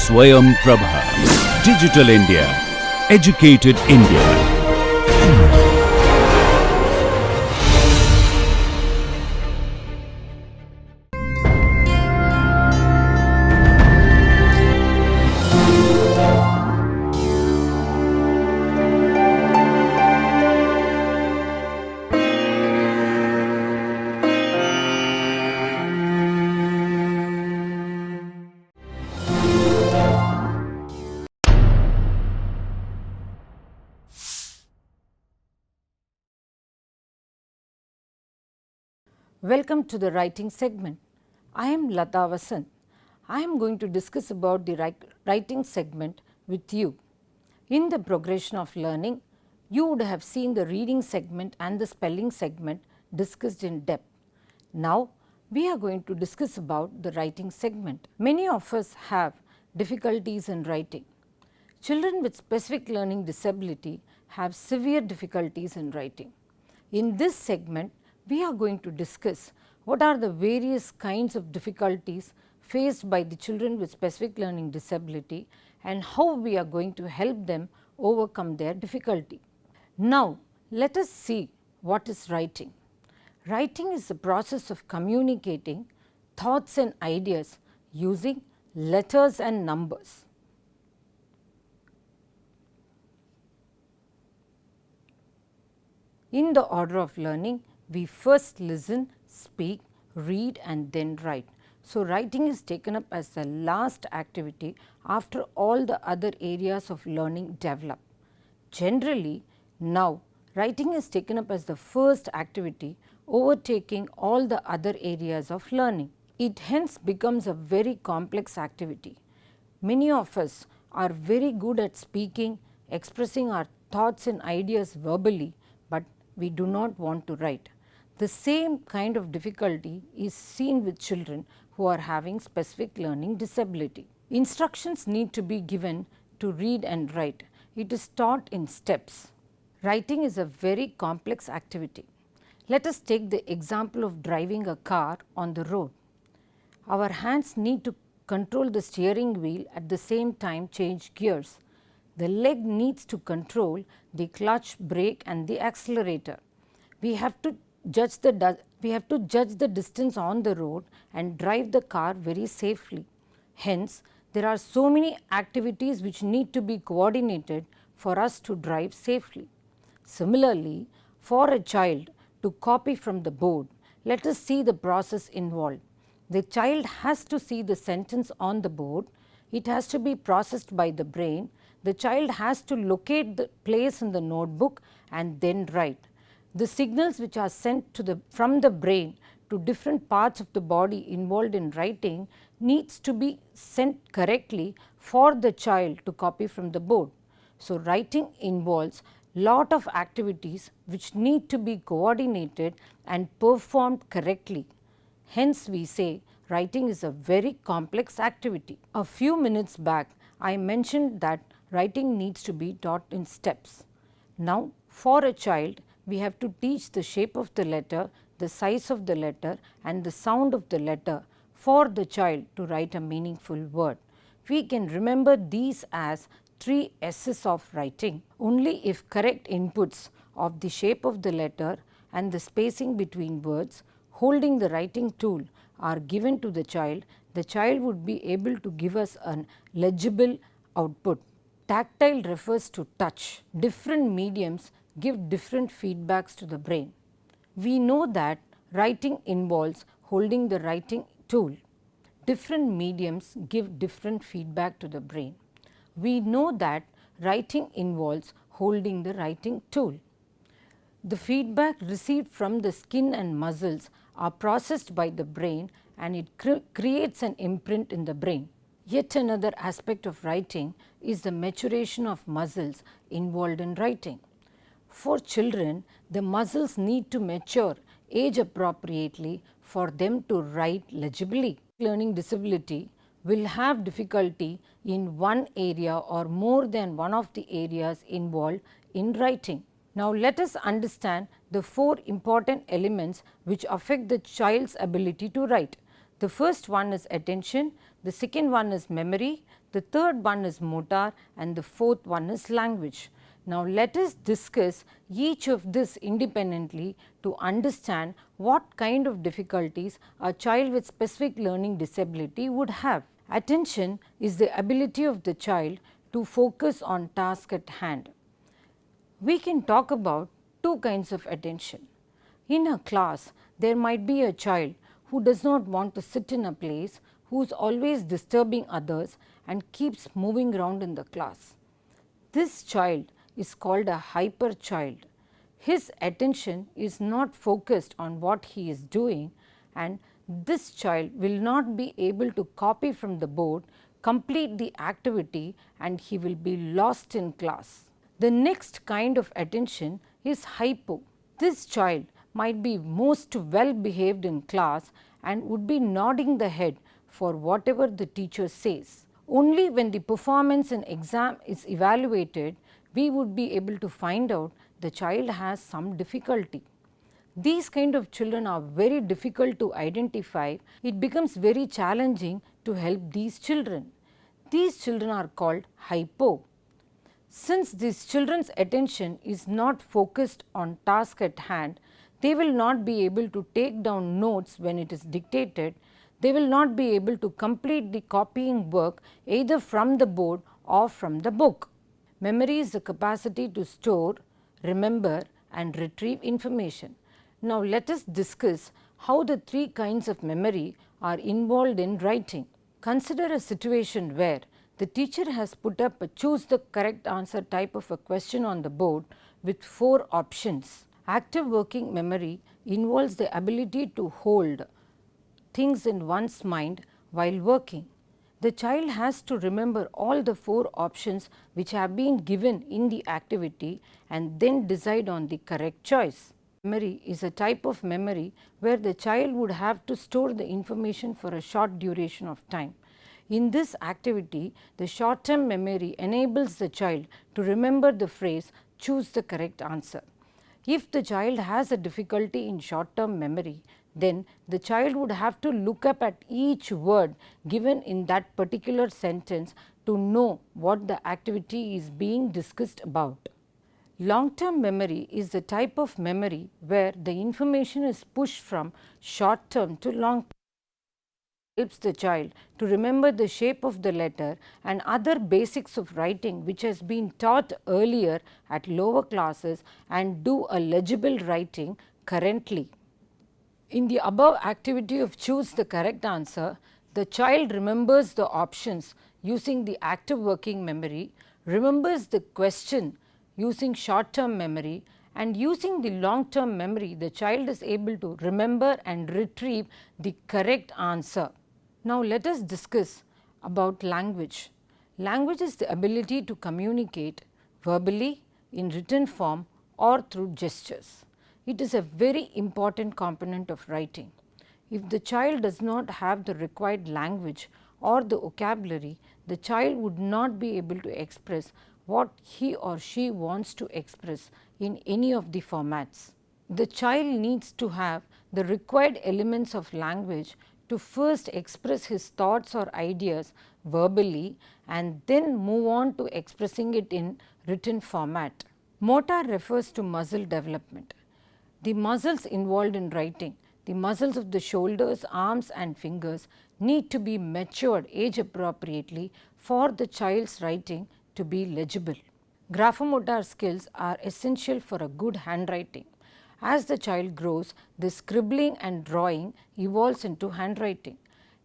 Swayam Prabha. Digital India. Educated India. Welcome to the writing segment. I am Lata Vasant. I am going to discuss about the writing segment with you. In the progression of learning, you would have seen the reading segment and the spelling segment discussed in depth. Now, we are going to discuss about the writing segment. Many of us have difficulties in writing. Children with specific learning disability have severe difficulties in writing. In this segment, we are going to discuss what are the various kinds of difficulties faced by the children with specific learning disability and how we are going to help them overcome their difficulty. Now, let us see what is writing. Writing is the process of communicating thoughts and ideas using letters and numbers. In the order of learning, we first listen, speak, read and then write. So, writing is taken up as the last activity after all the other areas of learning develop. Generally, now writing is taken up as the first activity, overtaking all the other areas of learning. It hence becomes a very complex activity. Many of us are very good at speaking, expressing our thoughts and ideas verbally, but we do not want to write. The same kind of difficulty is seen with children who are having specific learning disability. Instructions need to be given to read and write. It is taught in steps. Writing is a very complex activity. Let us take the example of driving a car on the road. Our hands need to control the steering wheel, at the same time change gears. The leg needs to control the clutch, brake and the accelerator. We have to judge the distance on the road and drive the car very safely. Hence, there are so many activities which need to be coordinated for us to drive safely. Similarly, for a child to copy from the board, let us see the process involved. The child has to see the sentence on the board, it has to be processed by the brain, the child has to locate the place in the notebook and then write. The signals which are sent from the brain to different parts of the body involved in writing needs to be sent correctly for the child to copy from the board. So, writing involves lot of activities which need to be coordinated and performed correctly. Hence, we say writing is a very complex activity. A few minutes back, I mentioned that writing needs to be taught in steps. Now, for a child, we have to teach the shape of the letter, the size of the letter and the sound of the letter for the child to write a meaningful word. We can remember these as 3 S's of writing. Only if correct inputs of the shape of the letter and the spacing between words holding the writing tool are given to the child would be able to give us an legible output. Tactile refers to touch. Different mediums give different feedbacks to the brain. We know that writing involves holding the writing tool. Different mediums give different feedback to the brain. We know that writing involves holding the writing tool. The feedback received from the skin and muscles are processed by the brain and it creates an imprint in the brain. Yet another aspect of writing is the maturation of muscles involved in writing. For children, the muscles need to mature age appropriately for them to write legibly. Learning disability will have difficulty in one area or more than one of the areas involved in writing. Now, let us understand the 4 important elements which affect the child's ability to write. The first one is attention, the second one is memory, the third one is motor, and the fourth one is language. Now, let us discuss each of this independently to understand what kind of difficulties a child with specific learning disability would have. Attention is the ability of the child to focus on task at hand. We can talk about two kinds of attention. In a class, there might be a child who does not want to sit in a place, who is always disturbing others and keeps moving around in the class. This child is called a hyper child. His attention is not focused on what he is doing, and this child will not be able to copy from the board, complete the activity, and he will be lost in class. The next kind of attention is hypo. This child might be most well behaved in class and would be nodding the head for whatever the teacher says. Only when the performance in exam is evaluated, we would be able to find out the child has some difficulty. These kind of children are very difficult to identify. It becomes very challenging to help these children. These children are called hypo. Since these children's attention is not focused on task at hand, they will not be able to take down notes when it is dictated. They will not be able to complete the copying work either from the board or from the book. Memory is the capacity to store, remember, and retrieve information. Now, let us discuss how the three kinds of memory are involved in writing. Consider a situation where the teacher has put up a choose the correct answer type of a question on the board with 4 options. Active working memory involves the ability to hold things in one's mind while working. The child has to remember all the 4 options which have been given in the activity and then decide on the correct choice. Memory is a type of memory where the child would have to store the information for a short duration of time. In this activity, the short term memory enables the child to remember the phrase choose the correct answer. If the child has a difficulty in short term memory, then the child would have to look up at each word given in that particular sentence to know what the activity is being discussed about. Long term memory is the type of memory where the information is pushed from short term to long term. Helps the child to remember the shape of the letter and other basics of writing which has been taught earlier at lower classes and do a legible writing currently. In the above activity of choose the correct answer, the child remembers the options using the active working memory, remembers the question using short term memory, and using the long term memory the child is able to remember and retrieve the correct answer. Now, let us discuss about language. Language is the ability to communicate verbally, in written form, or through gestures. It is a very important component of writing. If the child does not have the required language or the vocabulary, the child would not be able to express what he or she wants to express in any of the formats. The child needs to have the required elements of language to first express his thoughts or ideas verbally and then move on to expressing it in written format. Motor refers to muscle development. The muscles involved in writing, the muscles of the shoulders, arms and fingers need to be matured age appropriately for the child's writing to be legible. Graphomotor skills are essential for a good handwriting. As the child grows, the scribbling and drawing evolves into handwriting.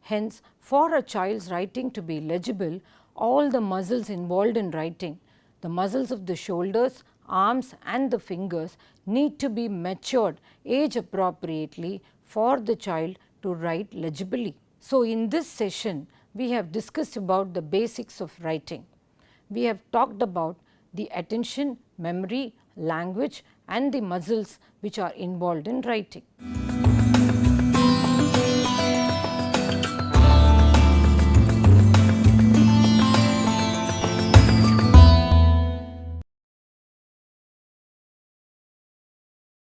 Hence, for a child's writing to be legible, all the muscles involved in writing, the muscles of the shoulders, arms and the fingers need to be matured age appropriately for the child to write legibly. So, in this session, we have discussed about the basics of writing. We have talked about the attention, memory, language and the muscles which are involved in writing.